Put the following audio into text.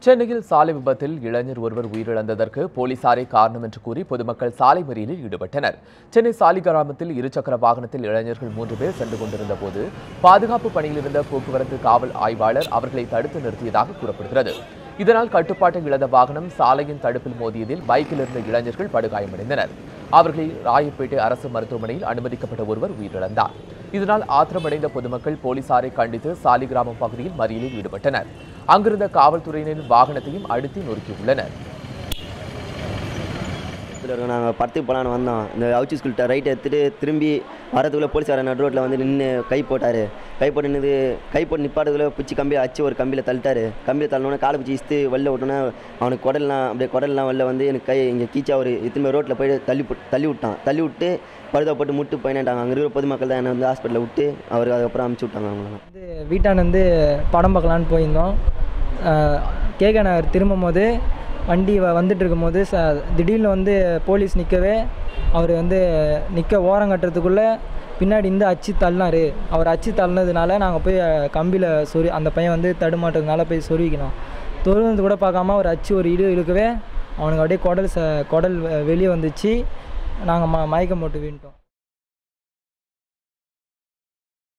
சென்னையில் சாலை விபத்தில் இளைஞர் ஒருவர் உயிரிழந்ததற்கு போலீசாரே காரணம் என்று கூறி பொதுமக்கள் சாலை மறியலில் ஈடுபட்டனர். சென்னை சாலிகிராமத்தில் இருசக்கர வாகனத்தில் இளைஞர்கள் 3 பேர் சென்று கொண்டிருந்த போது பாதுகாப்பு பணியில் இருந்த போக்குவரத்து காவல் ஆய்வாளர் அவர்களை தடுத்து நிறுத்தியதாக கூறப்படுகிறது. இதனால் கட்டுப்பாட்டை இழந்த வாகனம் சாலையின் தடுப்பில் மோதியதில் பைக்கில் இருந்த இளைஞர்கள் படுகாயமடைந்தனர். அவர்களில் ராயப்பேட்டை அரசு மருத்துவமனையில் அனுமதிக்கப்பட்ட ஒருவர் உயிரிழந்தார். இதனால் ஆத்திரமடைந்த பொதுமக்கள் போலீசாரை கண்டித்து சாலிகிராமம் பகுதியில் மறியலில் ஈடுபட்டனர். அங்கிருந்த காவல்துறையினரின் வாகனத்தையும் அடித்து நொறுக்கியுள்ளனர். நாங்கள் படத்துக்கு போகலான்னு வந்தோம். இந்த அவுச்சி ஸ்கூல்கிட்ட ரைட் எடுத்துகிட்டு திரும்பி வரதுக்குள்ளே போலீஸார நடு ரோட்டில் வந்து நின்று கை போட்டார். கை போட்டு நிப்பாட்டதுக்குள்ளே பிடிச்சி கம்பியை அச்சு ஒரு கம்பியில் தள்ளிட்டார். கம்பியில் தள்ளனோடனே காலை பிடிச்சி இஸ்த்து வெளில விட்டோன்னே அவனுக்கு குடல்லாம் வெளில வந்து எனக்கு கை இங்கே கீச்சா ஒரு இத்தனை ரோட்டில் போய் தள்ளி விட்டான். தள்ளி விட்டு பழுதா போட்டு முட்டு பயனாட்டாங்க. அங்கே இருக்கிற பொதுமக்கள் தான் என்னை வந்து ஹாஸ்பிட்டலில் விட்டு அவர் அதுக்கப்புறம் அனுப்பிச்சி விட்டாங்க. அவங்களாம் வந்து வீட்டாண்டு படம் பார்க்கலான்னு போயிருந்தோம். கேகே நகர் திரும்பும் போது வண்டி வந்துட்டு இருக்கும்போது திடீர்னு வந்து போலீஸ் நிற்கவே அவர் வந்து ஓரம் கட்டுறதுக்குள்ளே பின்னாடி அச்சு தள்ளினார். அவர் அச்சு தள்ளினதுனால நாங்கள் போய் கம்பியில் அந்த பையன் வந்து தடுமாட்டதுனால போய் சொருவிக்கணும். தொழுவது கூட பார்க்காம ஒரு அச்சு ஒரு இழுக்கவே அவனுக்கு அப்படியே குடல் வெளியே வந்துச்சு. நாங்கள் மயக்கம் போட்டு வீணிட்டோம்.